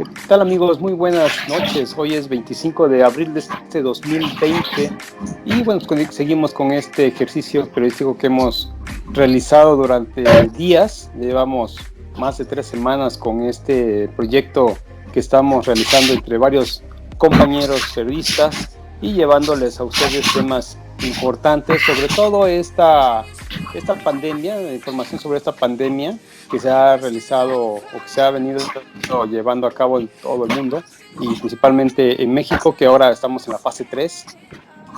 ¿Qué tal, amigos? Muy buenas noches. Hoy es 25 de abril de este 2020 y bueno, seguimos con este ejercicio periodístico que hemos realizado durante días. Llevamos más de 3 semanas con este proyecto que estamos realizando entre varios compañeros periodistas y llevándoles a ustedes temas importantes, sobre todo esta pandemia, información sobre esta pandemia que se ha realizado o que se ha venido llevando a cabo en todo el mundo y principalmente en México, que ahora estamos en la fase 3,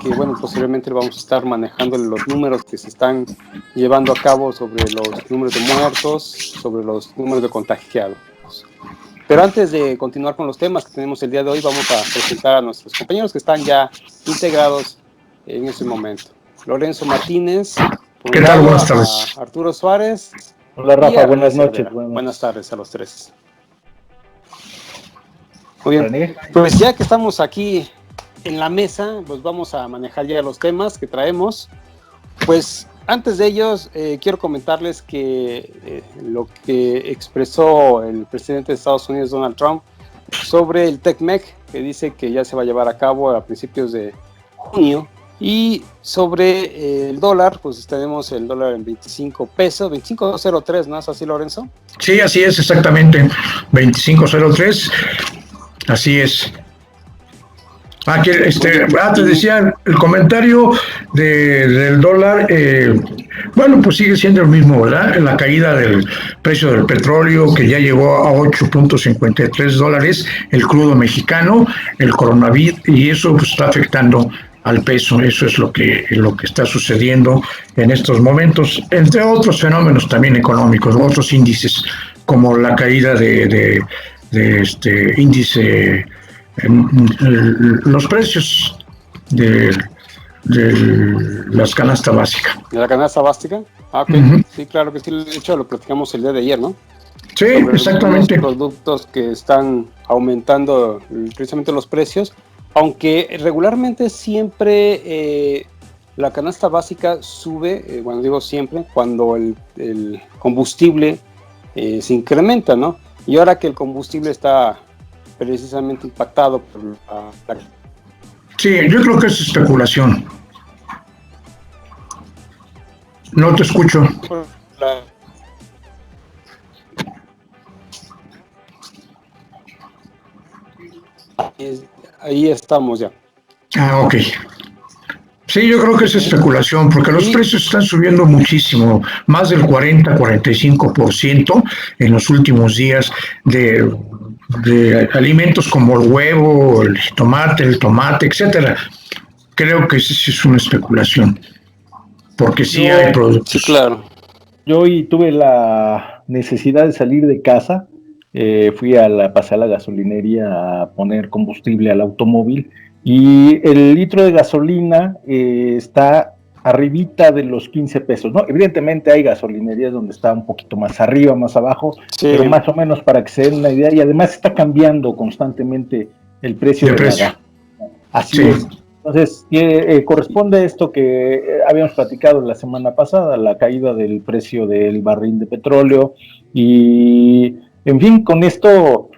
que bueno, posiblemente vamos a estar manejando los números que se están llevando a cabo sobre los números de muertos, sobre los números de contagiados. Pero antes de continuar con los temas que tenemos el día de hoy, vamos a presentar a nuestros compañeros que están ya integrados en este momento. Lorenzo Martínez, por un lado, Buenas tardes. a Arturo Suárez. Hola Rafa, buenas noches. Buenas tardes a los tres. Muy bien, pues ya que estamos aquí en la mesa, pues vamos a manejar ya los temas que traemos. Pues antes de ellos, quiero comentarles que lo que expresó el presidente de Estados Unidos, Donald Trump, sobre el TECMEC, que dice que ya se va a llevar a cabo a principios de junio. Y sobre el dólar, pues tenemos el dólar en 25 pesos, 25.03, ¿no es así, Lorenzo? Sí, así es, exactamente, 25.03, así es. Aquí, te decía, el comentario del dólar, bueno, pues sigue siendo el mismo, ¿verdad? La caída del precio del petróleo, que ya llegó a 8.53 dólares, el crudo mexicano, el coronavirus, y eso pues está afectando al peso. Eso es lo que está sucediendo en estos momentos, entre otros fenómenos también económicos, otros índices, como la caída de este índice, los precios de las canastas básicas. ¿De la canasta básica? Ah, ok. Sí, claro que sí, de hecho lo platicamos el día de ayer, ¿no? Sí, sobre exactamente. Los productos que están aumentando precisamente los precios, aunque regularmente siempre la canasta básica sube, bueno, digo siempre, cuando el combustible se incrementa, ¿no? Y ahora que el combustible está precisamente impactado por la... Sí, yo creo que es especulación. No te escucho. Ahí estamos ya. Ah, ok. Sí, yo creo que es especulación, porque los precios están subiendo muchísimo, más del 40-45% en los últimos días de alimentos como el huevo, el tomate, etcétera. Creo que sí es una especulación, porque sí hay productos. Sí, claro. Yo hoy tuve la necesidad de salir de casa, pasé a la gasolinería a poner combustible al automóvil, y el litro de gasolina está arribita de los 15 pesos, ¿no? Evidentemente hay gasolinerías donde está un poquito más arriba, más abajo, sí, pero más o menos para que se den una idea, y además está cambiando constantemente el precio de la gas. Así sí. Es. Entonces, corresponde a esto que habíamos platicado la semana pasada, la caída del precio del barril de petróleo, y en fin, con esto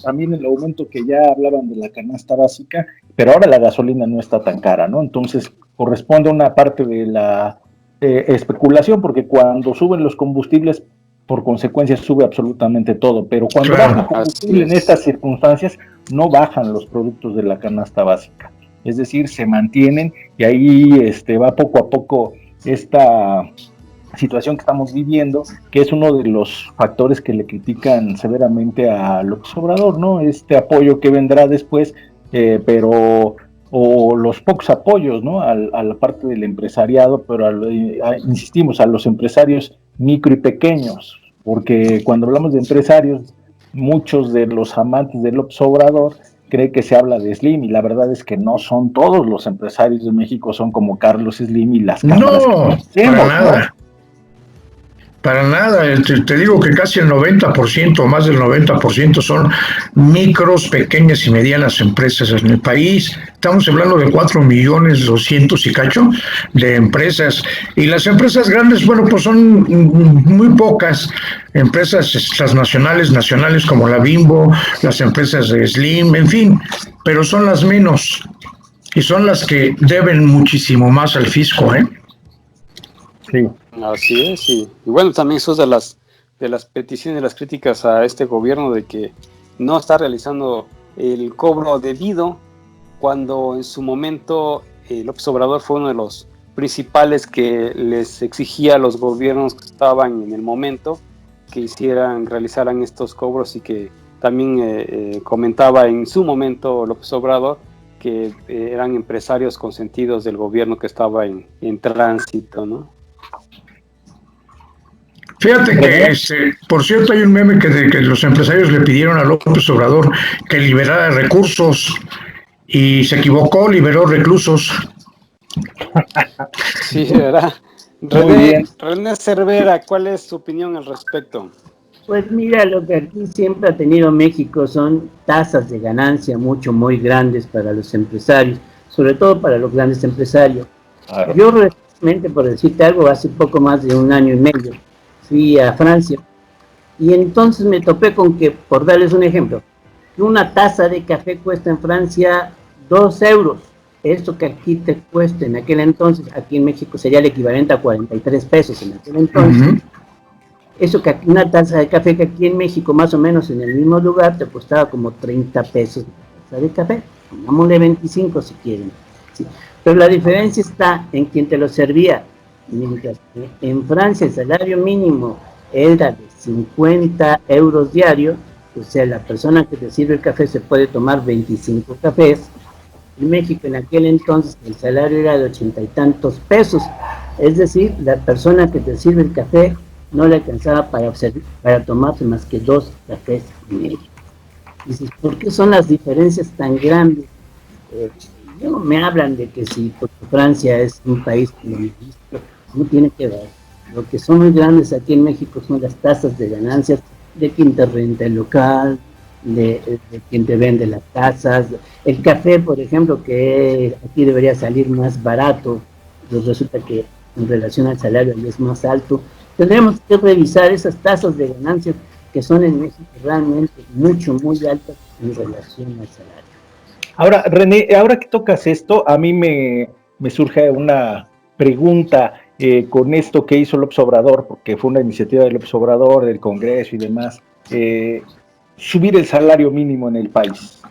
también el aumento que ya hablaban de la canasta básica, pero ahora la gasolina no está tan cara, ¿no? Entonces corresponde a una parte de la especulación, porque cuando suben los combustibles, por consecuencia sube absolutamente todo, pero cuando baja el combustible en estas circunstancias, no bajan los productos de la canasta básica, es decir, se mantienen, y ahí va poco a poco esta situación que estamos viviendo, que es uno de los factores que le critican severamente a López Obrador, ¿no? Este apoyo que vendrá después, o los pocos apoyos, ¿no? A la parte del empresariado, pero insistimos, a los empresarios micro y pequeños, porque cuando hablamos de empresarios, muchos de los amantes de López Obrador creen que se habla de Slim, y la verdad es que no son todos los empresarios de México, son como Carlos Slim y las cámaras. No, para nada. Para nada, te digo que casi el 90%, o más del 90% son micros, pequeñas y medianas empresas en el país. Estamos hablando de 4.200.000 y cacho de empresas. Y las empresas grandes, bueno, pues son muy pocas. Empresas transnacionales, nacionales como la Bimbo, las empresas de Slim, en fin, pero son las menos. Y son las que deben muchísimo más al fisco, ¿eh? Sí. Así es, y bueno, también eso es de las peticiones, de las críticas a este gobierno de que no está realizando el cobro debido, cuando en su momento López Obrador fue uno de los principales que les exigía a los gobiernos que estaban en el momento que realizaran estos cobros, y que también comentaba en su momento López Obrador que eran empresarios consentidos del gobierno que estaba en tránsito, ¿no? Fíjate que, por cierto, hay un meme que los empresarios le pidieron a López Obrador que liberara recursos y se equivocó, liberó reclusos. Sí, ¿verdad? René Cervera, ¿cuál es su opinión al respecto? Pues mira, lo que aquí siempre ha tenido México son tasas de ganancia muy grandes para los empresarios, sobre todo para los grandes empresarios. Claro. Yo recientemente, por decirte algo, hace poco más de 1 año y medio, fui a Francia y entonces me topé con que, por darles un ejemplo, una taza de café cuesta en Francia 2 euros. Esto que aquí te cuesta en aquel entonces, aquí en México sería el equivalente a 43 pesos en aquel entonces. Eso que una taza de café que aquí en México, más o menos en el mismo lugar, te costaba como 30 pesos la taza de café. Pongámosle 25 si quieren. Sí. Pero la diferencia está en quien te lo servía. Mientras que en Francia el salario mínimo era de 50 euros diarios, o sea, la persona que te sirve el café se puede tomar 25 cafés. En México en aquel entonces el salario era de 80 y tantos pesos. Es decir, la persona que te sirve el café no le alcanzaba para tomarse más que 2 cafés y medio. Dices, ¿por qué son las diferencias tan grandes? No me hablan de que si porque Francia es un país comunista, no tiene que ver. Lo que son muy grandes aquí en México son las tasas de ganancias de quien te renta el local, de quien te vende las casas. El café, por ejemplo, que aquí debería salir más barato, pues resulta que en relación al salario es más alto. Tendremos que revisar esas tasas de ganancias que son en México realmente muy altas en relación al salario. Ahora, René, ahora que tocas esto, a mí me surge una pregunta con esto que hizo López Obrador, porque fue una iniciativa de López Obrador, del Congreso y demás, subir el salario mínimo en el país.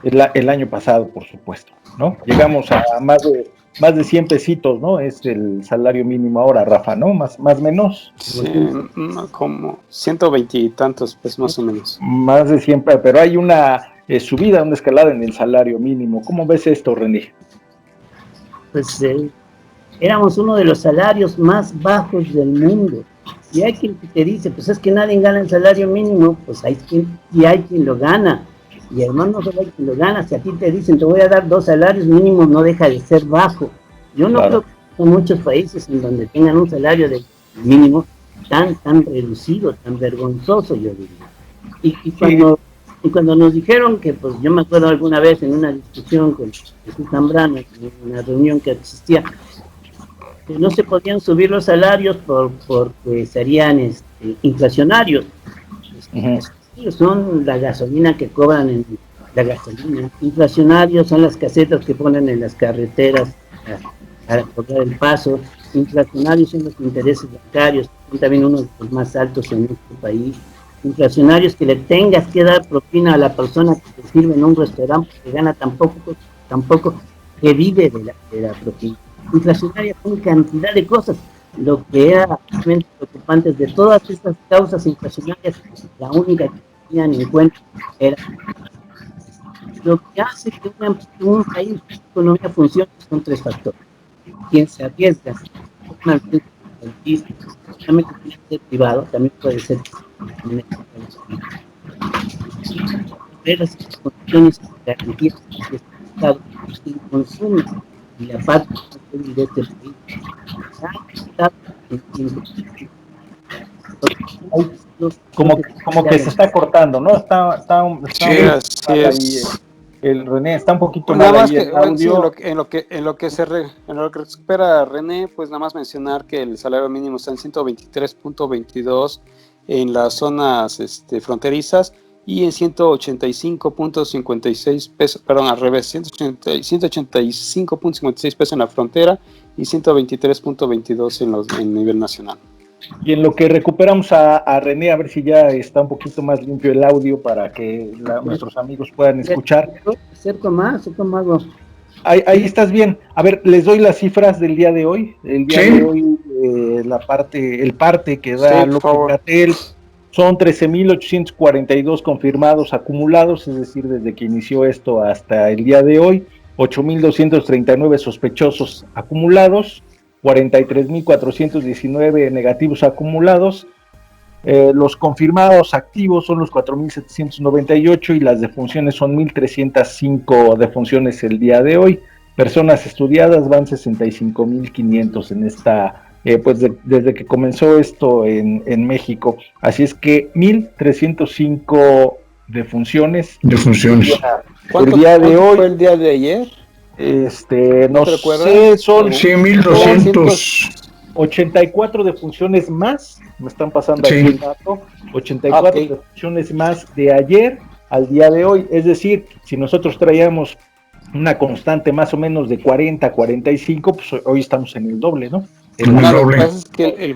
El año pasado, por supuesto, ¿no? Llegamos a más de 100 pesitos, ¿no? Es el salario mínimo ahora, Rafa, ¿no? Más o menos. Sí, como 120 y tantos, pues más o menos. Más de 100, pero hay una subida, una escalada en el salario mínimo. ¿Cómo ves esto, René? Pues éramos uno de los salarios más bajos del mundo. Y hay quien te dice, pues es que nadie gana el salario mínimo, pues hay quien lo gana. Y además no solo hay quien lo gana, si a ti te dicen te voy a dar 2 salarios mínimos, no deja de ser bajo. Yo no creo que hay muchos países en donde tengan un salario de mínimo tan reducido, tan vergonzoso, yo diría. Y cuando nos dijeron que, pues yo me acuerdo alguna vez en una discusión con Jesús Zambrano, en una reunión que existía, que no se podían subir los salarios porque serían inflacionarios. Son la gasolina que cobran en la gasolina. Inflacionarios son las casetas que ponen en las carreteras para cobrar el paso. Inflacionarios son los intereses bancarios, son también uno de los más altos en nuestro país. Inflacionarios que le tengas que dar propina a la persona que te sirve en un restaurante que gana tampoco que vive de la propina. Inflacionarias son cantidad de cosas. Lo que era realmente preocupante de todas estas causas inflacionarias, la única que tenían en cuenta era lo que hace que un país, una economía funcione son 3 factores. Quien se arriesga, solamente puede ser privado, también puede ser las condiciones garantías del Estado, el consumo y la parte de este país. Como que se está cortando, ¿no? Está Sí, así ahí, es. el René está un poquito Pues nada mal más ahí que, el bueno, sí, audio. en lo que recupera René, pues nada más mencionar que el salario mínimo está en 123.22 en las zonas fronterizas y en 185.56 pesos, perdón, al revés, 185.56 pesos en la frontera y 123.22 en nivel nacional. Y en lo que recuperamos a René, a ver si ya está un poquito más limpio el audio para que nuestros amigos puedan escuchar. Acerco más, hago. Ahí estás bien. A ver, les doy las cifras del día de hoy. El día de hoy, el parte que da López-Gatell son 13.842 confirmados acumulados, es decir, desde que inició esto hasta el día de hoy, 8.239 sospechosos acumulados, 43.419 negativos acumulados. Los confirmados activos son los 4.798 y las defunciones son 1.305 defunciones el día de hoy. Personas estudiadas van 65.500 en esta, pues desde que comenzó esto en México. Así es que 1.305 defunciones. ¿Cuánto fue el día de ayer? No sé, son 1.200. 84 defunciones más, me están pasando aquí el dato, 84 defunciones más de ayer al día de hoy, es decir, si nosotros traíamos una constante más o menos de 40, 45, pues hoy estamos en el doble, ¿no? Lo que pasa es que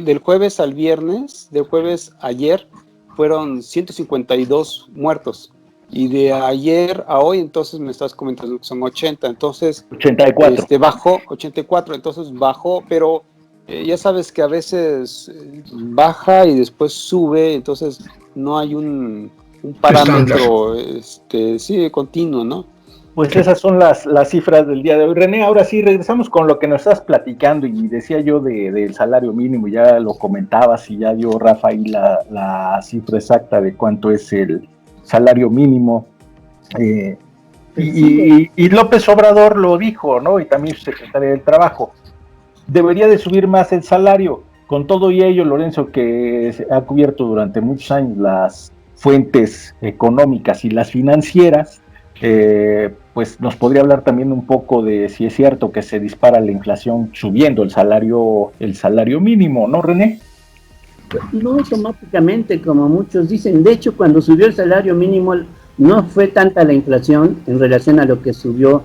del jueves al viernes, del jueves a ayer, fueron 152 muertos. Y de ayer a hoy, entonces me estás comentando que son 80, entonces 84. Bajó 84, entonces bajó, pero ya sabes que a veces baja y después sube, entonces no hay un parámetro continuo, ¿no? Pues esas son las cifras del día de hoy. René, ahora sí, regresamos con lo que nos estás platicando y decía yo del salario mínimo, ya lo comentabas y ya dio Rafa ahí la cifra exacta de cuánto es el salario mínimo. Y López Obrador lo dijo, ¿no? Y también su secretaria del Trabajo. Debería de subir más el salario. Con todo y ello, Lorenzo, que ha cubierto durante muchos años las fuentes económicas y las financieras, pues nos podría hablar también un poco de si es cierto que se dispara la inflación subiendo el salario mínimo, ¿no, René? No automáticamente, como muchos dicen. De hecho, cuando subió el salario mínimo, no fue tanta la inflación en relación a lo que subió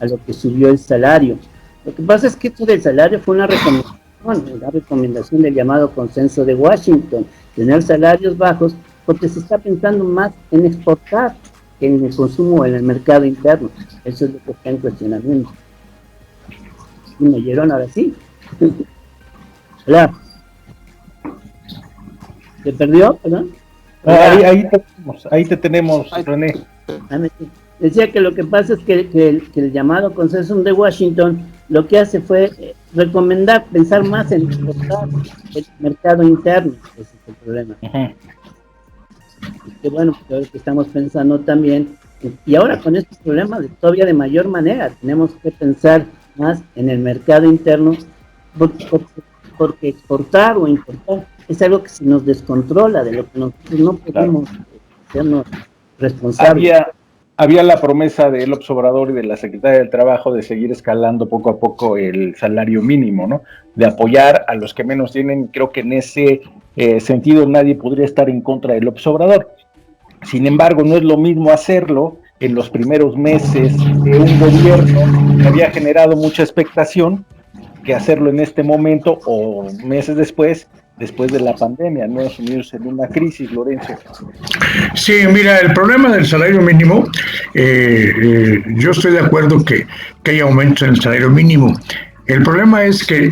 el salario. Lo que pasa es que esto del salario fue una recomendación del llamado consenso de Washington, tener salarios bajos, porque se está pensando más en exportar que en el consumo en el mercado interno. Eso es lo que está en cuestionamiento. ¿Y me oyeron ahora sí? Hola. ¿Se perdió? ¿Perdón? Ahí te tenemos, René. Decía que lo que pasa es que el llamado consenso de Washington lo que hace fue recomendar pensar más en exportar el mercado interno. Ese es el problema. Y que bueno, pues que estamos pensando también, y ahora con estos problemas todavía de mayor manera, tenemos que pensar más en el mercado interno, porque exportar o importar es algo que se nos descontrola, de lo que nosotros no podemos sernos responsables. Había la promesa de López Obrador y de la Secretaría del Trabajo de seguir escalando poco a poco el salario mínimo, ¿no? De apoyar a los que menos tienen. Creo que en ese sentido nadie podría estar en contra de López Obrador. Sin embargo, no es lo mismo hacerlo en los primeros meses de un gobierno que había generado mucha expectación que hacerlo en este momento o meses después de la pandemia, no sumidos en una crisis, Lorenzo. Sí, mira, el problema del salario mínimo, yo estoy de acuerdo que hay aumentos en el salario mínimo. El problema es que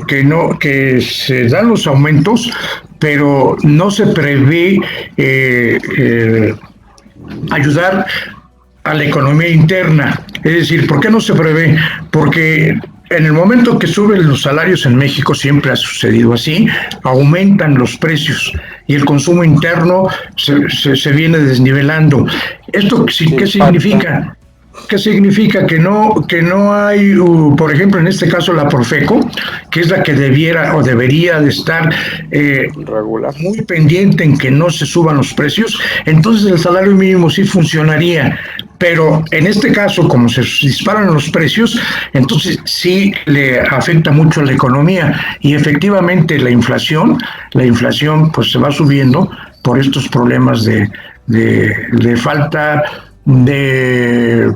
se dan los aumentos, pero no se prevé ayudar a la economía interna. Es decir, ¿por qué no se prevé? Porque en el momento que suben los salarios en México, siempre ha sucedido así, aumentan los precios y el consumo interno se viene desnivelando. ¿Esto qué significa? ¿Qué significa? Que no hay, por ejemplo, en este caso la Profeco, que es la que debiera o debería de estar regular, muy pendiente en que no se suban los precios, entonces el salario mínimo sí funcionaría. Pero en este caso, como se disparan los precios, entonces sí le afecta mucho a la economía y efectivamente la inflación pues se va subiendo por estos problemas de falta de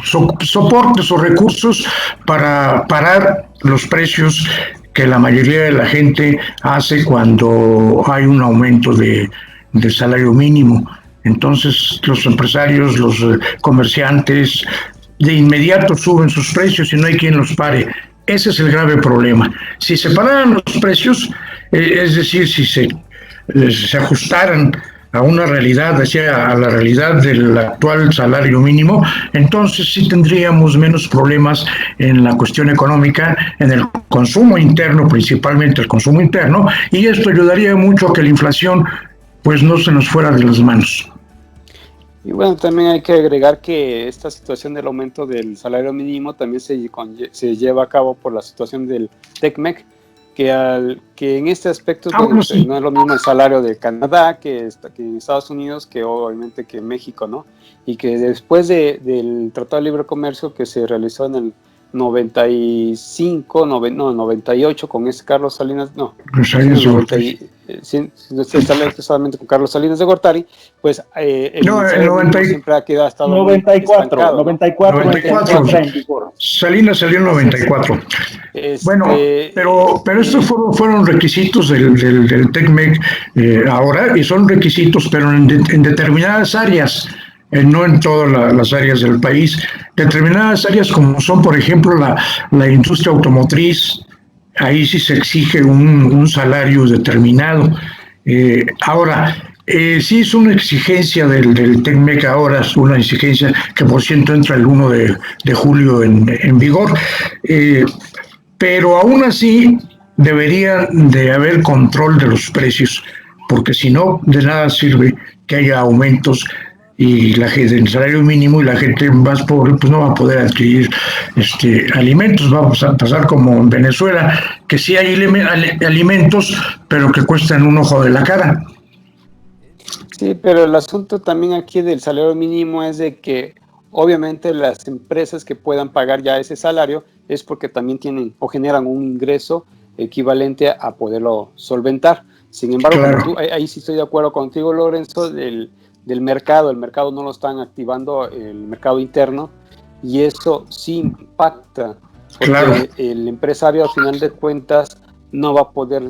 soportes o recursos para parar los precios que la mayoría de la gente hace cuando hay un aumento de salario mínimo. Entonces los empresarios, los comerciantes, de inmediato suben sus precios y no hay quien los pare. Ese es el grave problema. Si se pararan los precios, es decir, si se ajustaran a una realidad, a la realidad del actual salario mínimo, entonces sí tendríamos menos problemas en la cuestión económica, en el consumo interno, principalmente el consumo interno, y esto ayudaría mucho a que la inflación pues no se nos fuera de las manos. Y bueno, también hay que agregar que esta situación del aumento del salario mínimo también se lleva a cabo por la situación del TECMEC, que en este aspecto sí, no es lo mismo el salario de Canadá que en Estados Unidos, que obviamente que en México, ¿no? Y que después del Tratado de Libre Comercio que se realizó en el 98 con Carlos Salinas, no, Salinas de Gortari. Solamente con Carlos Salinas de Gortari, pues el 90, siempre ha quedado hasta 94, 94. Salinas salió en 94. Bueno, pero estos fueron requisitos del TECMEC ahora, y son requisitos, pero en determinadas áreas. No en todas las áreas del país, determinadas áreas como son, por ejemplo, la industria automotriz, ahí sí se exige un salario determinado. Ahora, sí es una exigencia del TECMEC ahora, es una exigencia que por cierto entra el 1 de julio en vigor, pero aún así debería de haber control de los precios, porque si no, de nada sirve que haya aumentos y la gente del salario mínimo y la gente más pobre pues no va a poder adquirir alimentos. Vamos a pasar como en Venezuela, que sí hay alimentos, pero que cuestan un ojo de la cara. Sí, pero el asunto también aquí del salario mínimo es de que obviamente las empresas que puedan pagar ya ese salario es porque también tienen o generan un ingreso equivalente a poderlo solventar. Sin embargo, claro, ahí sí estoy de acuerdo contigo, Lorenzo, del mercado. El mercado no lo están activando, el mercado interno, y eso sí impacta, porque claro, el empresario al final de cuentas no va a poder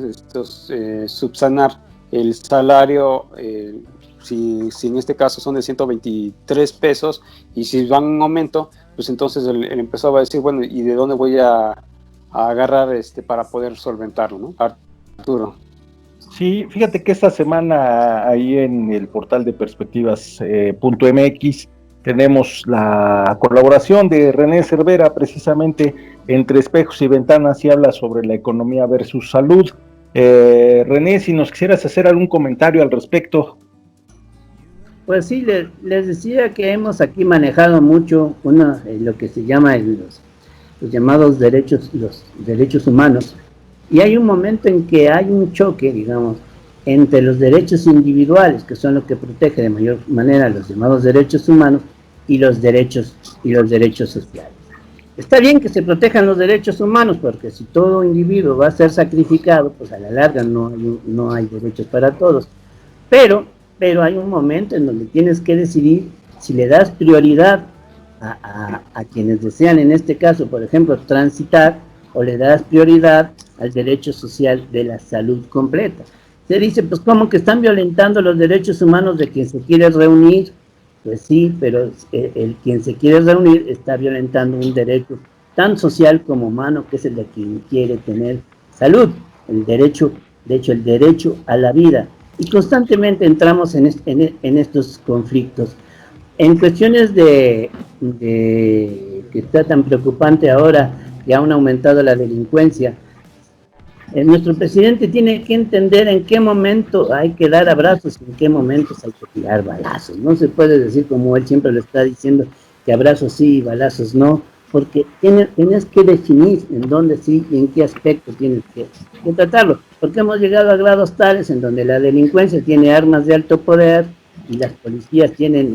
subsanar el salario, si en este caso son de 123 pesos, y si van en aumento, pues entonces el empresario va a decir, bueno, ¿y de dónde voy a agarrar para poder solventarlo, ¿no? Arturo. Sí, fíjate que esta semana ahí en el portal de perspectivas.mx tenemos la colaboración de René Cervera, precisamente Entre Espejos y Ventanas, y habla sobre la economía versus salud. René, si nos quisieras hacer algún comentario al respecto. Pues sí, les decía que hemos aquí manejado mucho lo que se llama los llamados derechos humanos. Y hay un momento en que hay un choque, digamos, entre los derechos individuales, que son los que protege de mayor manera los llamados derechos humanos, y los derechos sociales. Está bien que se protejan los derechos humanos, porque si todo individuo va a ser sacrificado, pues a la larga no hay derechos para todos. Pero hay un momento en donde tienes que decidir si le das prioridad a quienes desean, en este caso, por ejemplo, transitar, o le das prioridad al derecho social de la salud completa. Se dice, pues, ¿cómo que están violentando los derechos humanos de quien se quiere reunir? Pues sí, pero quien se quiere reunir está violentando un derecho tan social como humano, que es el de quien quiere tener salud, el derecho a la vida. Y constantemente entramos en estos conflictos. En cuestiones que está tan preocupante ahora, que aún ha aumentado la delincuencia, nuestro presidente tiene que entender en qué momento hay que dar abrazos y en qué momentos hay que tirar balazos. No se puede decir, como él siempre lo está diciendo, que abrazos sí y balazos no, porque tienes que definir en dónde sí y en qué aspecto tienes que tratarlo, porque hemos llegado a grados tales en donde la delincuencia tiene armas de alto poder y las policías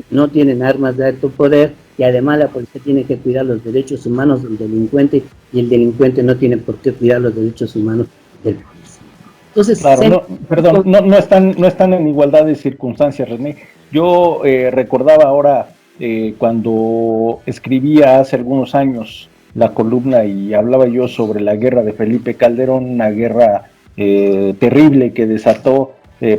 no tienen armas de alto poder, y además la policía tiene que cuidar los derechos humanos del delincuente y el delincuente no tiene por qué cuidar los derechos humanos del policía. Entonces, claro, no están en igualdad de circunstancias, René. Yo recordaba ahora cuando escribía hace algunos años la columna y hablaba yo sobre la guerra de Felipe Calderón, una guerra terrible que desató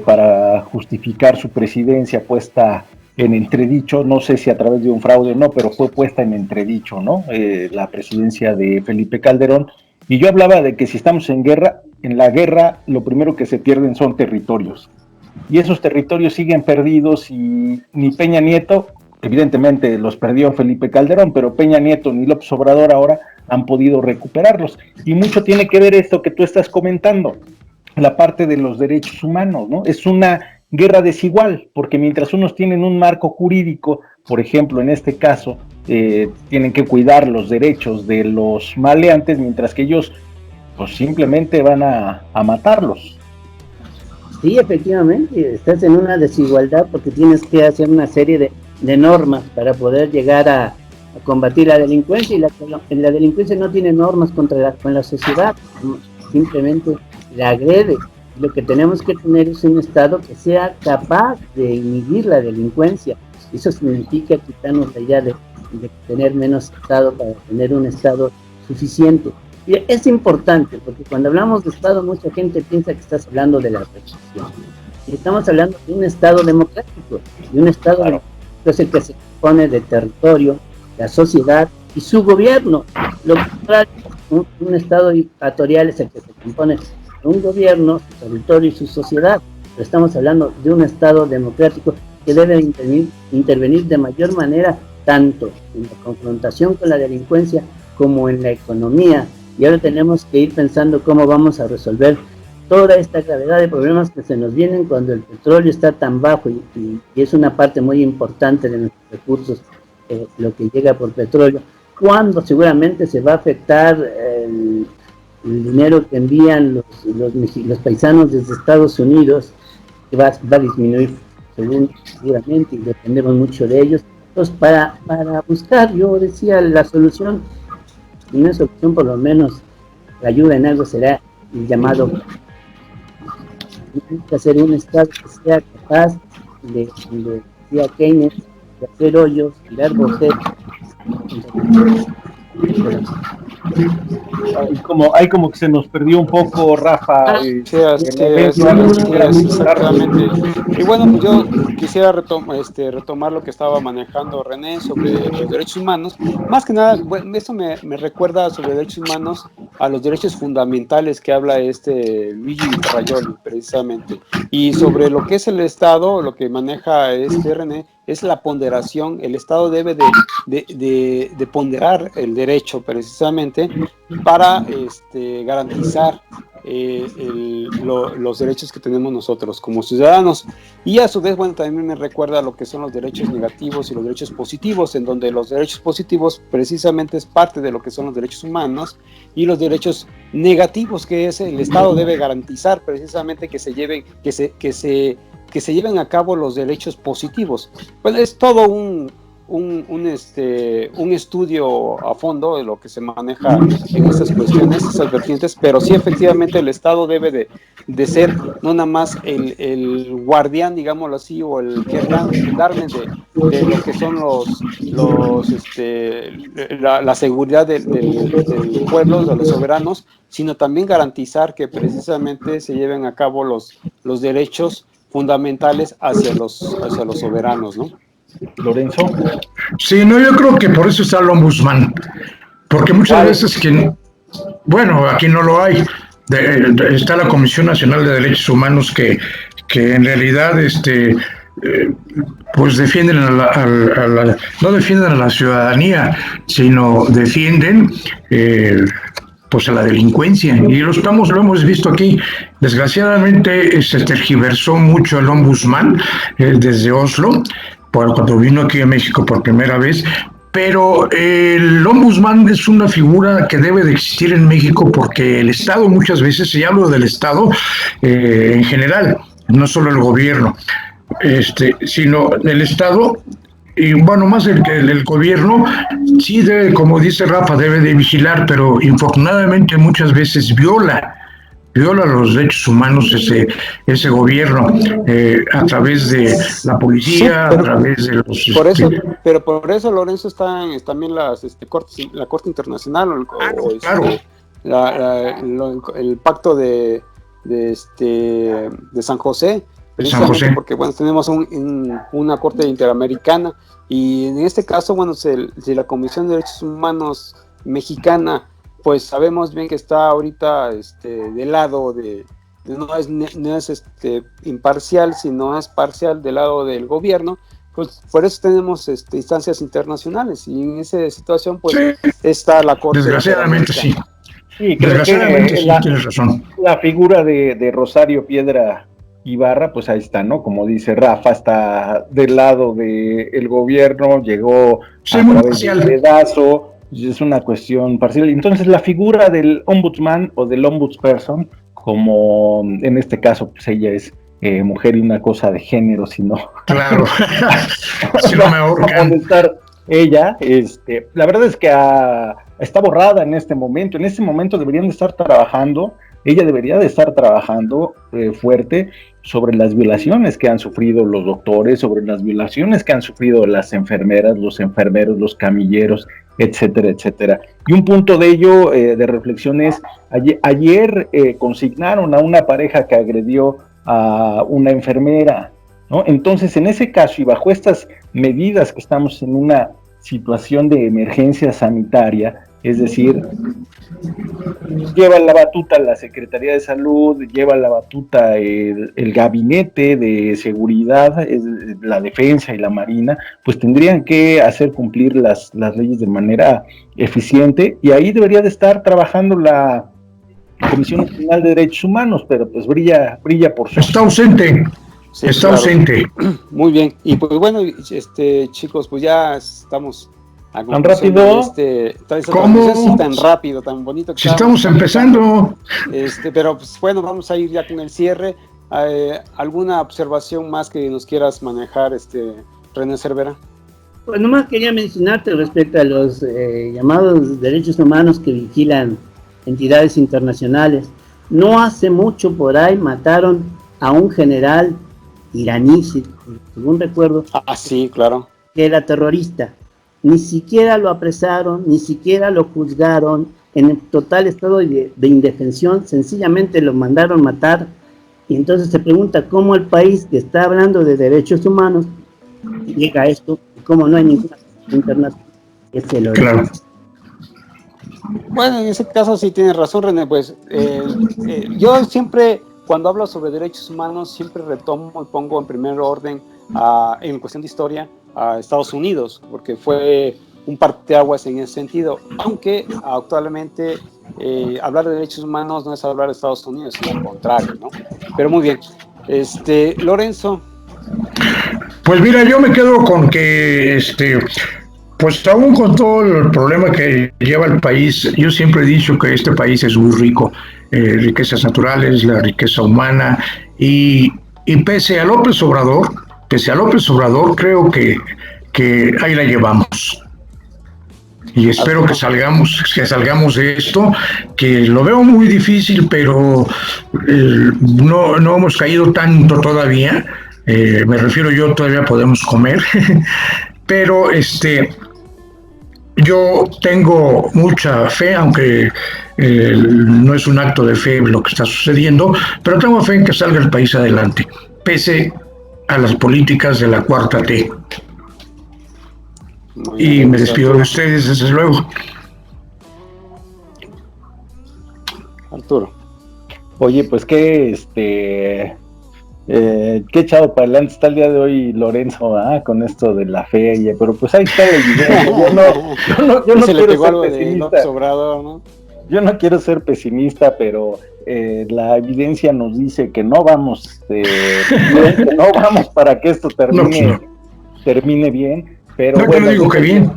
para justificar su presidencia puesta en entredicho, no sé si a través de un fraude o no, pero fue puesta en entredicho, ¿no? La presidencia de Felipe Calderón. Y yo hablaba de que si estamos en la guerra lo primero que se pierden son territorios. Y esos territorios siguen perdidos y ni Peña Nieto, evidentemente los perdió Felipe Calderón, pero Peña Nieto ni López Obrador ahora han podido recuperarlos. Y mucho tiene que ver esto que tú estás comentando, la parte de los derechos humanos, ¿no? Es una guerra desigual, porque mientras unos tienen un marco jurídico, por ejemplo, en este caso, tienen que cuidar los derechos de los maleantes, mientras que ellos pues simplemente van a matarlos. Sí, efectivamente, estás en una desigualdad porque tienes que hacer una serie de normas para poder llegar a combatir la delincuencia, y la delincuencia no tiene normas con la sociedad, simplemente la agrede. Lo que tenemos que tener es un Estado que sea capaz de inhibir la delincuencia. Eso significa quitarnos la idea de tener menos Estado para tener un Estado suficiente. Y es importante, porque cuando hablamos de Estado, mucha gente piensa que estás hablando de la represión. Y estamos hablando de un Estado democrático, de un Estado que es el que se compone de territorio, la sociedad y su gobierno. Lo contrario, un Estado dictatorial es el que se compone un gobierno, su territorio y su sociedad, pero estamos hablando de un Estado democrático que debe intervenir de mayor manera tanto en la confrontación con la delincuencia como en la economía, y ahora tenemos que ir pensando cómo vamos a resolver toda esta gravedad de problemas que se nos vienen cuando el petróleo está tan bajo y es una parte muy importante de nuestros recursos, lo que llega por petróleo, cuando seguramente se va a afectar el dinero que envían los paisanos desde Estados Unidos, que va a disminuir seguramente, y dependemos mucho de ellos. Entonces, para buscar, yo decía, la solución, una solución por lo menos, la ayuda en algo será el llamado, hay que hacer un Estado que sea capaz de decía Keynes, de hacer hoyos, tirar bocetos. Hay como que se nos perdió un poco, Rafa. Exactamente. Y bueno, pues yo quisiera retomar lo que estaba manejando René sobre los derechos humanos. Más que nada, bueno, esto me recuerda sobre derechos humanos a los derechos fundamentales que habla Luigi Rayoli, precisamente. Y sobre lo que es el Estado, lo que maneja René, es la ponderación. El Estado debe de ponderar el derecho precisamente para garantizar los derechos que tenemos nosotros como ciudadanos. Y a su vez, bueno, también me recuerda lo que son los derechos negativos y los derechos positivos, en donde los derechos positivos precisamente es parte de lo que son los derechos humanos, y los derechos negativos que el Estado debe garantizar precisamente que se lleven a cabo los derechos positivos. Bueno, es todo un estudio a fondo de lo que se maneja en estas cuestiones, estas vertientes, pero sí, efectivamente, el Estado debe de ser no nada más el guardián, digámoslo así, o el gendarme de lo que son la seguridad del pueblo, de los soberanos, sino también garantizar que precisamente se lleven a cabo los derechos fundamentales hacia los soberanos, ¿no? Lorenzo. Sí, no, yo creo que por eso está el ombudsman, porque muchas veces bueno, aquí no lo hay. Está la Comisión Nacional de Derechos Humanos que en realidad pues defienden no defienden a la ciudadanía, sino defienden pues a la delincuencia, y lo hemos visto aquí. Desgraciadamente se tergiversó mucho el ombudsman desde Oslo, cuando vino aquí a México por primera vez, pero el ombudsman es una figura que debe de existir en México porque el Estado muchas veces, y hablo del Estado en general, no solo el gobierno, sino el Estado, y bueno, más el gobierno, sí debe, como dice Rafa, debe de vigilar, pero infortunadamente muchas veces viola los derechos humanos ese gobierno a través de la policía, sí, a través de los... Pero por eso, Lorenzo, están también la Corte Internacional, claro. El pacto de San José, precisamente porque bueno, tenemos una Corte Interamericana, y en este caso, bueno, si la Comisión de Derechos Humanos mexicana, pues sabemos bien que está ahorita del lado no es imparcial, sino es parcial del lado del gobierno, pues por eso tenemos instancias internacionales, y en esa situación pues sí, está la Corte. Desgraciadamente sí. Sí, creo que sí, tienes razón. La figura de Rosario Piedra Ibarra, pues ahí está, ¿no? Como dice Rafa, está del lado del gobierno, llegó sí, a través del pedazo. Es una cuestión parcial. Entonces la figura del ombudsman o del ombudsperson, como en este caso pues ella es mujer y una cosa de género, si no claro si no me ahorcan ella, la verdad es que está borrada en este momento deberían de estar trabajando, ella debería de estar trabajando fuerte sobre las violaciones que han sufrido los doctores, sobre las violaciones que han sufrido las enfermeras, los enfermeros, los camilleros, etcétera, etcétera. Y un punto de ello, de reflexión es, ayer consignaron a una pareja que agredió a una enfermera, ¿no? Entonces, en ese caso, y bajo estas medidas que estamos en una situación de emergencia sanitaria, es decir, lleva la batuta la Secretaría de Salud, lleva la batuta el Gabinete de Seguridad, la Defensa y la Marina, pues tendrían que hacer cumplir las leyes de manera eficiente, y ahí debería de estar trabajando la Comisión Nacional de Derechos Humanos, pero pues brilla por su... Está ausente. Sí, está claro. Ausente. Muy bien, y pues bueno, chicos, pues ya estamos... ¿Tan rápido? ¿Cómo? Sí, tan rápido, tan bonito. Que si estamos empezando. Pero pues bueno, vamos a ir ya con el cierre. ¿Alguna observación más que nos quieras manejar, René Cervera? Pues nomás quería mencionarte respecto a los llamados derechos humanos que vigilan entidades internacionales. No hace mucho por ahí mataron a un general iraní, según recuerdo. Ah, sí, claro. Que era terrorista. Ni siquiera lo apresaron, ni siquiera lo juzgaron, en el total estado de indefensión, sencillamente lo mandaron matar. Y entonces se pregunta cómo el país que está hablando de derechos humanos llega a esto, y cómo no hay ninguna internacional que se lo claro. Bueno, en ese caso sí tienes razón, René, pues yo siempre, cuando hablo sobre derechos humanos, siempre retomo y pongo en primer orden, en cuestión de historia, a Estados Unidos, porque fue un parteaguas en ese sentido, aunque actualmente hablar de derechos humanos no es hablar de Estados Unidos, sino al contrario, ¿no? Pero muy bien. Lorenzo. Pues mira, yo me quedo con que, pues aún con todo el problema que lleva el país, yo siempre he dicho que este país es muy rico, riquezas naturales, la riqueza humana, y pese a López Obrador, creo que ahí la llevamos. Y espero que salgamos de esto, que lo veo muy difícil, pero no hemos caído tanto todavía. Me refiero yo, todavía podemos comer. Pero yo tengo mucha fe, aunque no es un acto de fe lo que está sucediendo, pero tengo fe en que salga el país adelante, pese a las políticas de la Cuarta T. Y me despido de ustedes, desde luego. Arturo. Oye, pues qué echado para adelante está el día de hoy Lorenzo, con esto de la fe, pero pues ahí está el video. Yo no quiero ser pesimista. Obrador, ¿no? Yo no quiero ser pesimista, pero la evidencia nos dice que no vamos, no vamos para que esto termine bien, pero no, bueno, yo no digo que bien.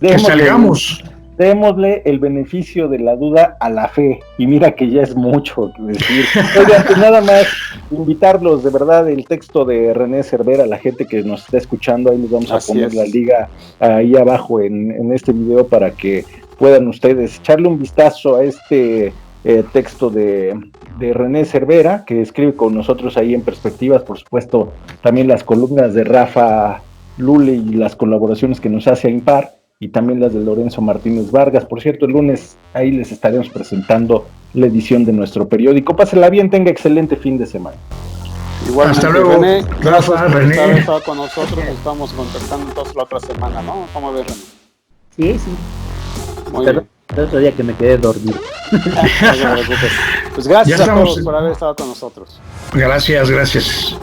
que salgamos. Démosle el beneficio de la duda a la fe, y mira que ya es mucho decir. Oigan, pues nada más invitarlos, de verdad, el texto de René Cervera, la gente que nos está escuchando, ahí les vamos a poner la liga ahí abajo en este video para que puedan ustedes echarle un vistazo a este texto de René Cervera, que escribe con nosotros ahí en Perspectivas, por supuesto, también las columnas de Rafa Lule y las colaboraciones que nos hace a Impar, y también las de Lorenzo Martínez Vargas. Por cierto, el lunes ahí les estaremos presentando la edición de nuestro periódico. Pásela bien, tenga excelente fin de semana. Igual, hasta luego, René, gracias por René. haber estado con nosotros. Nos estamos contactando entonces la otra semana, ¿no? ¿Cómo ves, René? Sí. Muy bien. El otro día que me quedé dormido. No te preocupes. Pues gracias a todos por haber estado con nosotros. Gracias.